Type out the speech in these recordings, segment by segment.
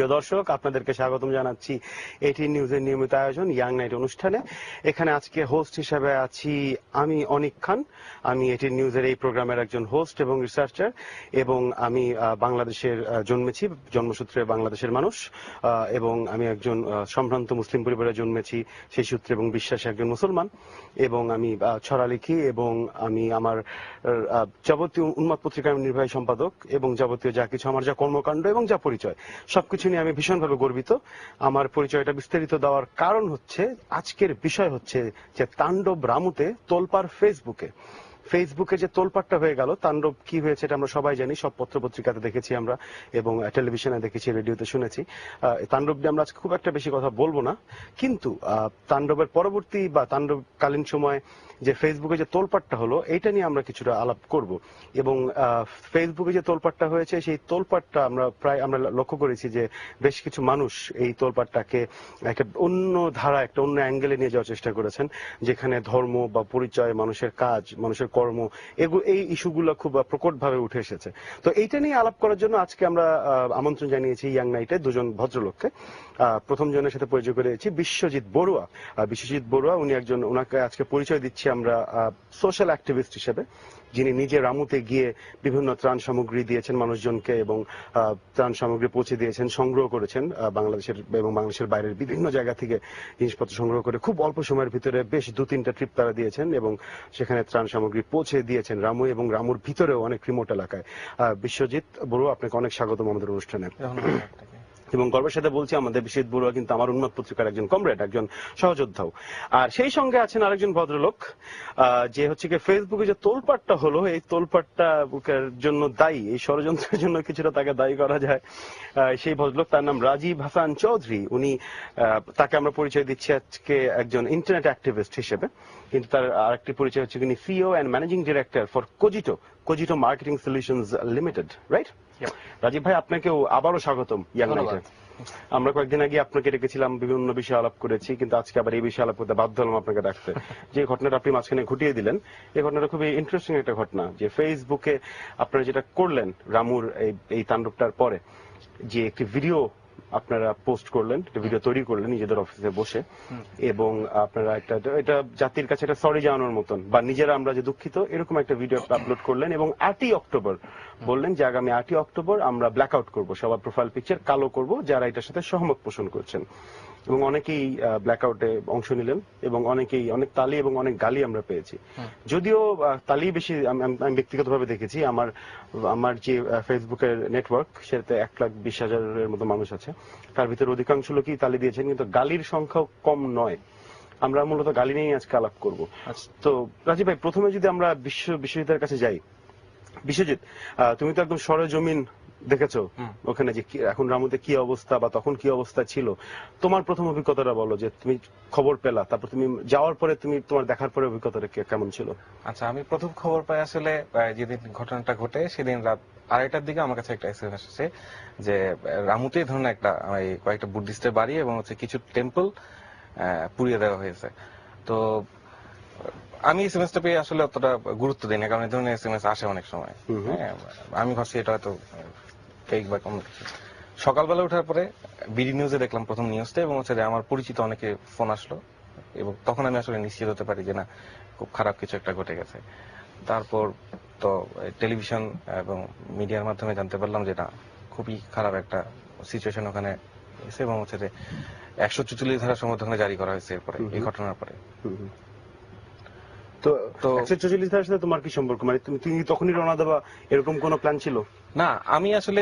প্রিয় দর্শক, আপনাদেরকে স্বাগতম জানাচ্ছি এটি নিউজের নিয়মিত আয়োজন ইয়াং নাইট অনুষ্ঠানে। এখানে আজকে হোস্ট হিসেবে আছি আমি অনিক খান। আমি এটি নিউজের এই প্রোগ্রামের একজন হোস্ট এবং রিসার্চার, এবং আমি বাংলাদেশের জন্মেছি, জন্মসূত্রে বাংলাদেশের মানুষ, এবং আমি একজন সম্ভ্রান্ত মুসলিম পরিবারে জন্মেছি, সেই সূত্রে এবং বিশ্বাসে একজন মুসলমান, এবং আমি ছড়া লিখি, এবং আমি আমার যাবতীয় উন্মাদ পত্রিকার নির্বাহী সম্পাদক, এবং যাবতীয় যা কিছু আমার যা কর্মকাণ্ড এবং যা পরিচয় সবকিছু নিয়ে আমি ভীষণভাবে গর্বিত। আমার পরিচয়টা বিস্তারিত দেওয়ার কারণ হচ্ছে, আজকের বিষয় হচ্ছে যে তাণ্ডব রামুতে তোলপাড় ফেসবুকে যে তোলপাড়টা হয়ে গেল। তাণ্ডব কি হয়েছে এটা আমরা সবাই জানি, সব পত্রপত্রিকাতে দেখেছি আমরা, এবং টেলিভিশনে দেখেছি, রেডিওতে শুনেছি। তাণ্ডব নিয়ে আমরা আজকে খুব একটা বেশি কথা বলবো না, কিন্তু তাণ্ডবের পরবর্তী বা তাণ্ডবকালীন সময় যে ফেসবুকে যে তোলপাড়টা হলো, এইটা নিয়ে আমরা কিছুটা আলাপ করব। এবং ফেসবুকে যে তোলপাড়টা হয়েছে, সেই তোলপাড়টা আমরা লক্ষ্য করেছি যে বেশ কিছু মানুষ এই তোলপাড়টাকে একটা অন্য ধারা, একটা অন্য অ্যাঙ্গেলে নিয়ে যাওয়ার চেষ্টা করেছেন, যেখানে ধর্ম বা পরিচয়, মানুষের কাজ, মানুষের কর্ম, এই ইস্যুগুলো খুব প্রকটভাবে উঠে এসেছে। তো এইটা নিয়ে আলাপ করার জন্য আজকে আমরা আমন্ত্রণ জানিয়েছি ইয়াং নাইটে দুজন ভদ্রলোককে। প্রথম জনের সাথে পরিচয় করেছি বিশ্বজিৎ বড়ুয়া। ওনাকে আজকে পরিচয় দিচ্ছি আমরা সোশ্যাল অ্যাক্টিভিস্ট হিসেবে, যিনি নিজে রামুতে গিয়ে বিভিন্ন ত্রাণ সামগ্রী দিয়েছেন মানুষজনকে, এবং ত্রাণ সামগ্রী পৌঁছে দিয়েছেন, সংগ্রহ করেছেন বাংলাদেশের এবং বাংলাদেশের বাইরের বিভিন্ন জায়গা থেকে জিনিসপত্র সংগ্রহ করে খুব অল্প সময়ের ভিতরে বেশ 2-3টা ট্রিপ তারা দিয়েছেন, এবং সেখানে ত্রাণ সামগ্রী পৌঁছে দিয়েছেন রামু এবং রামুর ভিতরেও অনেক রিমোট এলাকায়। বিশ্বজিৎ বড়ুয়া, আপনাকে অনেক স্বাগতম আমাদের অনুষ্ঠানে। এবং গর্বের সাথে বলছি, আমাদের বিশ্বজিৎ বড়ুয়া কিন্তু আমার উন্মাদ পত্রিকার একজন কমরেড, একজন সহযোদ্ধাও। আর সেই সঙ্গে আছেন আরেকজন ভদ্রলোক, যে হচ্ছে কি ফেসবুকে যে তোলপাড়টা হলো, এই তোলপাড়টা জন্য দায়ী, এই ষড়যন্ত্রের জন্য কিছুটা তাকে দায়ী করা যায়। সেই ভদ্রলোক, তার নাম রাজীব হাসান চৌধুরী। তাকে আমরা পরিচয় দিচ্ছি আজকে একজন ইন্টারনেট অ্যাক্টিভিস্ট হিসেবে, কিন্তু তার আরেকটি পরিচয় হচ্ছে তিনি CEO and managing director for Cogito marketing solutions limited, right? Rajeev ভাই, আপনাকেও আবারও স্বাগতম ইয়াং নাইটে। আমরা কয়েকদিন আগে আপনাকে ডেকেছিলাম, বিভিন্ন বিষয়ে আলাপ করেছি, কিন্তু আজকে আবার এই বিষয়ে আলাপ করতে বাধ্য হলাম আপনাকে ডাকতে। যে ঘটনাটা আপনি মাঝখানে ঘটিয়ে দিলেন, এই ঘটনাটা খুবই ইন্টারেস্টিং একটা ঘটনা। যে ফেসবুকে আপনারা যেটা করলেন রামুর এই তাণ্ডবটার পরে, যে একটি ভিডিও আপনারা পোস্ট করলেন, একটা ভিডিও তৈরি করলেন নিজেদের অফিসে বসে, এবং আপনারা এটা জাতির কাছে একটা সরি জানানোর মতন, বা নিজেরা আমরা যে দুঃখিত, এরকম একটা ভিডিও আপলোড করলেন, এবং 8ই অক্টোবর বললেন যে আগামী 8ই অক্টোবর আমরা ব্ল্যাক আউট করবো, সবার প্রোফাইল পিকচার কালো করব যারা এটার সাথে সহমত পোষণ করছেন। এবং অনেকেই ব্ল্যাক আউটে অংশ নিলেন, এবং অনেকেই অনেক তালি এবং অনেক গালি আমরা পেয়েছি। যদিও তালি বেশি আমি ব্যক্তিগতভাবে দেখেছি, আমার যে ফেসবুকের নেটওয়ার্ক, সেটাতে 1,20,000-এর মতো মানুষ আছে, তার ভিতরে অধিকাংশ লোকই তালি দিয়েছেন, কিন্তু গালির সংখ্যাও কম নয়। আমরা মূলত গালি নিয়েই আজকে আলাপ করবো। তো রাজীব ভাই, প্রথমে যদি আমরা বিশ্বজিতের কাছে যাই। বিশ্বজিৎ, তুমি তো একদম সরেজমিন দেখেছো ওখানে, যে এখন রামুতে কি অবস্থা বা তখন কি অবস্থা ছিল। তোমার প্রথম অভিজ্ঞতাটা বলো, যে তুমি খবর পেলা, তারপর তুমি যাওয়ার পরে তোমার দেখার পরে অভিজ্ঞতাটা কেমন ছিল? আচ্ছা, আমি প্রথম খবর পাই আসলে যেদিন ঘটনাটা ঘটে, সেদিন রাত 2:30টার দিকে আমার কাছে একটা এসএমএস আসে যে রামুতে ধরনের কয়েকটা বুদ্ধিস্টের বাড়ি এবং কিছু টেম্পল পুড়িয়ে দেওয়া হয়েছে। তো আমি এসএমএসটা পেয়ে আসলে অতটা গুরুত্ব দিই না, কারণ এই ধরনের এসএমএস আসে অনেক সময়। আমি ভাবছি এটা হয়তো ফেক বা কোনো কিছু। সকালবেলা ওঠার পরে বিডি নিউজে দেখলাম প্রথম নিউজটা, এবং আমার পরিচিত অনেকে ফোন আসলো, এবং তখন আমি আসলে নিশ্চিত হতে পারি যে না, খুব খারাপ কিছু একটা ঘটে গেছে। তারপর তো টেলিভিশন এবং মিডিয়ার মাধ্যমে জানতে পারলাম যে না, খুবই খারাপ একটা সিচুয়েশন ওখানে হয়েছে, এবং 144 ধারা সম্বন্ধে ওখানে জারি করা হয়েছে এরপরে, এই ঘটনার পরে। তো 144 ধারার সাথে তোমার কি সম্পর্ক? মানে তুমি তখনই রওনা দেবা, এরকম কোনো প্ল্যান ছিল? না, আমি আসলে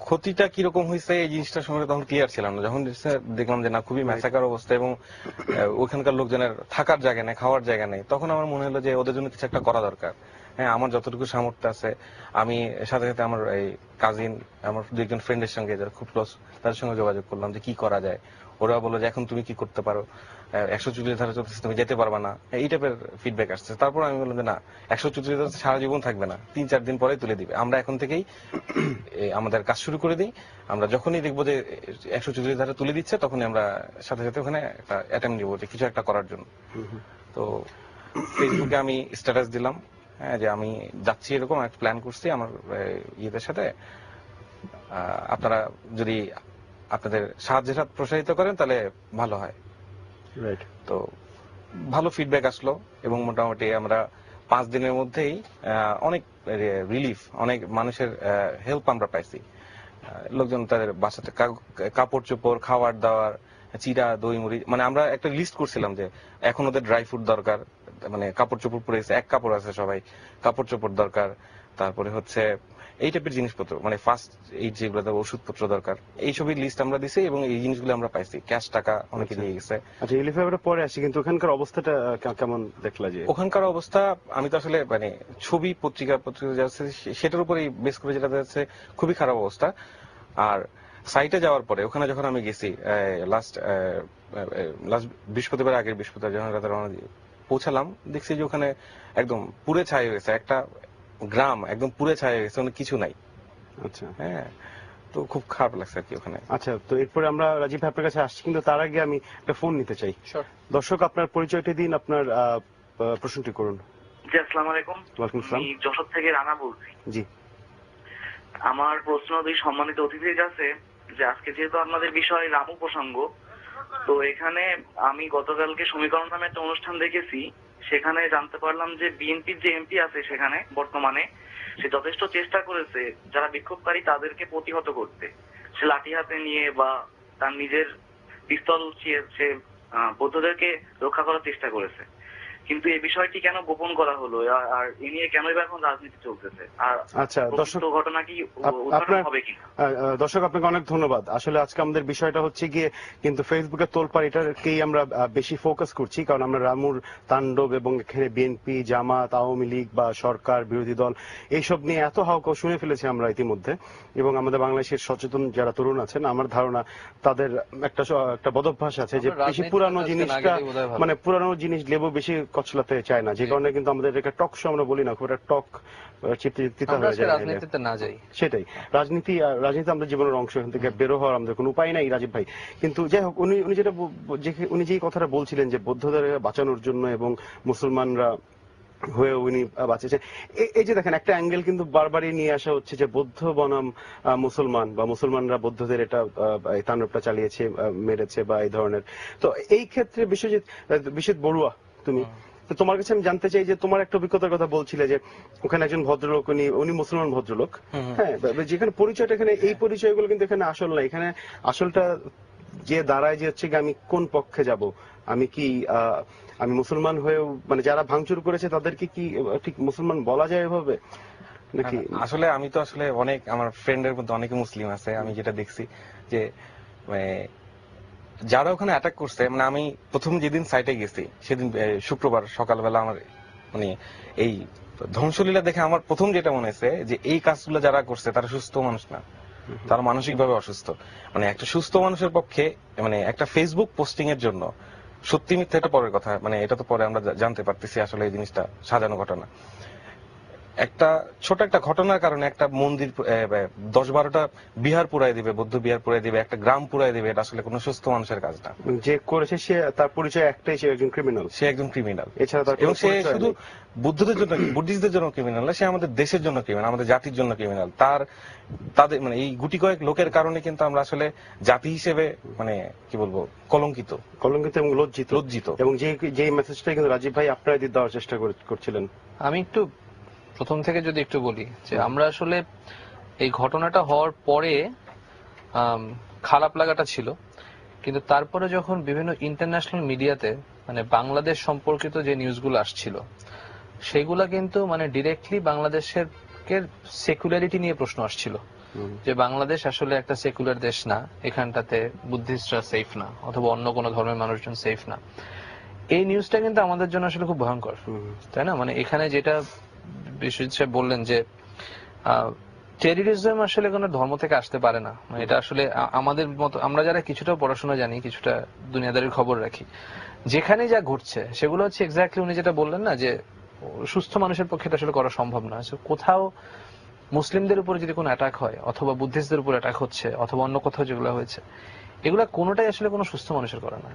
ক্ষতিটা কিরকম হয়েছে এই জিনিসটা সম্পর্কে তখন ক্লিয়ার ছিলাম না। যখন দেখলাম যে না, খুবই ম্যাসাকার অবস্থা, এবং ওখানকার লোকজনের থাকার জায়গা নেই, খাওয়ার জায়গা নেই, তখন আমার মনে হলো যে ওদের জন্য কিছু একটা করা দরকার। হ্যাঁ, আমার যতটুকু সামর্থ্য আছে, আমি সাথে সাথে আমার এই কাজিন, আমার 2-1 ফ্রেন্ডের সঙ্গে যারা খুব ক্লোজ, তাদের সঙ্গে যোগাযোগ করলাম যে কি করা যায়। ওরা বললো যে এখন তুমি কি করতে পারো, 144 ধারা চলতেছে, তুমি যেতে পারবা না, এই টাইপের ফিডব্যাক আসছে। তারপর আমি বললাম যে না, 144 ধারা সারা জীবন থাকবে না, 3-4 দিন পরে তুলে দিবে। আমরা এখন থেকেই আমাদের কাজ শুরু করে দিই। আমরা যখনই দেখবো যে 144 ধারা তুলে দিচ্ছে, তখনই আমরা সাথে সাথে ওখানে একটা অ্যাটেম্প নিবো যে কিছু একটা করার জন্য। তো ফেসবুকে আমি স্ট্যাটাস দিলাম, হ্যাঁ, যে আমি যাচ্ছি, এরকম একটা প্ল্যান করছি আমার ইয়েদের সাথে, আপনারা যদি আপনাদের সাহায্যের হাত প্রসারিত করেন তাহলে ভালো হয়। রাইট। তো ভালো ফিডব্যাক আসলো এবং মোটামুটি আমরা 5 দিনের মধ্যেই অনেক রিলিফ, অনেক মানুষের হেল্প আমরা পাইছি। লোকজন তাদের বাসাতে কাপড় চোপড়, খাওয়ার দাওয়ার, চিরা, দই মুড়ি, মানে আমরা একটা লিস্ট করছিলাম যে এখন ওদের ড্রাই ফ্রুট দরকার, মানে কাপড় চোপড় পরে এক কাপড় আছে সবাই, কাপড় চোপড় দরকার, তারপরে হচ্ছে এই টাইপের জিনিসপত্র, মানে ফার্স্ট এইড যেগুলো ওষুধপত্র দরকার, এইসবই লিস্ট আমরা দিছি এবং এই জিনিসগুলো আমরা পাইছি। ক্যাশ টাকা অনেকে নিয়ে গেছে। আচ্ছা, রিলিফে আমরা পরে আসি, কিন্তু ওখানকার অবস্থাটা কেমন দেখলা? যে ওখানকার অবস্থা আমি তো আসলে মানে ছবি পত্রিকা যাচ্ছে সেটার উপরেই বেস করে যেটা যাচ্ছে, খুবই খারাপ অবস্থা। আর সাইটে যাওয়ার পরে ওখানে যখন আমি গেছি লাস্ট বৃহস্পতিবার, আগের বৃহস্পতিবার যখন রাতে রওনা দিয়ে পৌঁছালাম, দেখছি যে ওখানে একদম পুড়ে ছাই হয়ে গেছে, একটা গ্রাম একদম পুড়ে ছাই হয়ে গেছে, অনেক কিছু নাই। আচ্ছা, হ্যাঁ, তো খুব খারাপ লাগছে আর কি ওখানে। আচ্ছা, তো এরপরে আমরা রাজীব ভাই আপনার কাছে আসছি, কিন্তু তার আগে আমি একটা ফোন নিতে চাই। দর্শক, আপনার পরিচয়টি দিন, আপনার প্রশ্নটি করুন। জি, আসসালামু আলাইকুম। ওয়ালাইকুম আসসালাম। আমি যশোর থেকে রানা বলছি। জি। আমার প্রশ্ন দুই সম্মানিত অতিথির কাছে, যে আজকে যেহেতু আপনাদের বিষয় রামু প্রসঙ্গ, তো এখানে আমি গতকালকে সমীকরণ নামে একটা অনুষ্ঠান দেখেছি, সেখানে জানতে পারলাম যে বিএনপির যে এমপি আছে সেখানে বর্তমানে, সে যথেষ্ট চেষ্টা করেছে যারা বিক্ষোভকারী তাদেরকে প্রতিহত করতে, সে লাঠি হাতে নিয়ে বা তার নিজের পিস্তল সে বৌদ্ধদেরকে রক্ষা করার চেষ্টা করেছে। কিন্তু এই বিষয়টি কেন গোপন করা হলো, আর এ নিয়ে কেন এখন রাজনীতি চলতেছে? আর আচ্ছা, দর্শক, ঘটনা কি উদ্ঘাটন হবে কিনা? দর্শক আপনাকে অনেক ধন্যবাদ। আসলে আজকে আমাদের বিষয়টা হচ্ছে গিয়ে কিন্তু ফেসবুকে তোলপাড়, এটাকেই আমরা বেশি ফোকাস করছি, কারণ আমরা রামুর তাণ্ডব এবং এখানে বিএনপি, জামাত, আওয়ামী লীগ বা সরকার, বিরোধী দল এইসব নিয়ে এত হাওয়াও শুনে ফেলেছি আমরা ইতিমধ্যে, এবং আমাদের বাংলাদেশের সচেতন যারা তরুণ আছেন, আমার ধারণা তাদের একটা বদভ্যাস আছে যে বেশি পুরানো জিনিসটা, মানে পুরানো জিনিস লেবু বেশি কচলাতে চায় না, যে কারণে কিন্তু আমাদের একটা টক শো আমরা বলি না, খুব একটা টক চিন্তা হয়ে যায়। রাজনীতিতে না যাই, সেটাই রাজনীতি আমাদের জীবনের অংশ, এখান থেকে বেরো হওয়ার আমাদের কোনো উপায় নাই রাজীব ভাই। কিন্তু যাই হোক, উনি যে কথাটা বলছিলেন যে বৌদ্ধদের বাঁচানোর জন্য এবং মুসলমানরা হয়ে উনি বাঁচেছেন, এই যে দেখেন একটা অ্যাঙ্গেল কিন্তু বারবারই নিয়ে আসা হচ্ছে যে বৌদ্ধ বনাম মুসলমান, বা মুসলমানরা বৌদ্ধদের এটা তাণ্ডবটা চালিয়েছে, মেরেছে বা এই ধরনের। তো এই ক্ষেত্রে বিশ্বজিৎ বড়ুয়া, তুমি তো তোমার কাছে আমি জানতে চাই যে তোমার একটা অভিজ্ঞতার কথা বলছিলে যে ওখানে একজন ভদ্রলোক, উনি মুসলমান ভদ্রলোক, হ্যাঁ, যেখানে পরিচয়টা, এখানে এই পরিচয়গুলো কিন্তু এখানে আসল না, এখানে আসলটা যে দাঁড়ায় যে হচ্ছে আমি কোন পক্ষে যাব, আমি কি আমি মুসলমান হয়েও, মানে যারা ভাঙচুর করেছে তাদেরকে কি ঠিক মুসলমান বলা যায় এভাবে নাকি? আসলে আমি তো আসলে অনেক, আমার ফ্রেন্ডের মধ্যে অনেকে মুসলিম আছে, আমি যেটা দেখছি যে যারা ওখানে অ্যাটাক করছে, মানে আমি প্রথম যেদিন সাইটে গেছি সেদিন শুক্রবার সকালবেলা, আমার মানে এই ধ্বংসলীলা দেখে আমার প্রথম যেটা মনে হয়েছে যে এই কাজগুলো যারা করছে তারা সুস্থ মানুষ না, তারা মানসিকভাবে অসুস্থ। মানে একটা সুস্থ মানুষের পক্ষে, মানে একটা ফেসবুক পোস্টিং এর জন্য, সত্যি মিথ্যা এটা পরের কথা, মানে এটা তো পরে আমরা জানতে পারতেছি আসলে এই জিনিসটা সাজানো ঘটনা। একটা ছোট একটা ঘটনার কারণে একটা মন্দির 10-12টা বিহার পুরাই দিবে, বৌদ্ধ বিহার পুরাই দিবে, একটা গ্রাম পুরাই দিবে, এটা আসলে কোনো সুস্থ মানুষের কাজ না। যে করেছে সে, তার পরিচয় একটাই, সে একজন ক্রিমিনাল, সে একজন ক্রিমিনাল। এছাড়া তার এবং সে শুধু বুদ্ধদের জন্য, বুদ্ধিস্টদের জন্য ক্রিমিনাল না, সে আমাদের দেশের জন্য ক্রিমিনাল, আমাদের জাতির জন্য ক্রিমিনাল। তাদের মানে এই গুটি কয়েক লোকের কারণে কিন্তু আমরা আসলে জাতি হিসেবে, মানে কি বলবো, কলঙ্কিত এবং লজ্জিত। এবং যে মেসেজটা কিন্তু রাজীব ভাই আপনারা দেওয়ার চেষ্টা করছিলেন। আমি একটু প্রথম থেকে যদি একটু বলি যে আমরা আসলে এই ঘটনাটা হওয়ার পরে খারাপ লাগাটা ছিল, কিন্তু তারপরে যখন বিভিন্ন ইন্টারন্যাশনাল মিডিয়াতে মানে বাংলাদেশ সম্পর্কিত যে নিউজগুলো আসছিল, সেগুলা কিন্তু মানে ডিরেক্টলি বাংলাদেশের সেকুলারিটি নিয়ে প্রশ্ন আসছিল, যে বাংলাদেশ আসলে একটা সেকুলার দেশ না, এখানটাতে বুদ্ধিস্টরা সেফ না, অথবা অন্য কোনো ধর্মের মানুষজন সেফ না। এই নিউজটা কিন্তু আমাদের জন্য আসলে খুব ভয়ঙ্কর, তাই না? মানে এখানে যেটা বিশ্বজিৎ সাহেব বললেন যে টেররিজম আসলে কোনো ধর্ম থেকে আসতে পারে না, মানে এটা আসলে আমাদের মতো, আমরা যারা কিছুটা পড়াশোনা জানি, কিছুটা দুনিয়াদারির খবর রাখি, যেখানে যা ঘটছে সেগুলো হচ্ছে এক্স্যাক্টলি উনি যেটা বললেন না, যে সুস্থ মানুষের পক্ষে এটা আসলে করা সম্ভব না। কোথাও মুসলিমদের উপরে যদি কোনো অ্যাটাক হয়, অথবা বুদ্ধিস্টদের উপর অ্যাটাক হচ্ছে, অথবা অন্য কোথাও যেগুলো হয়েছে, এগুলা কোনোটাই আসলে কোনো সুস্থ মানুষের করা না।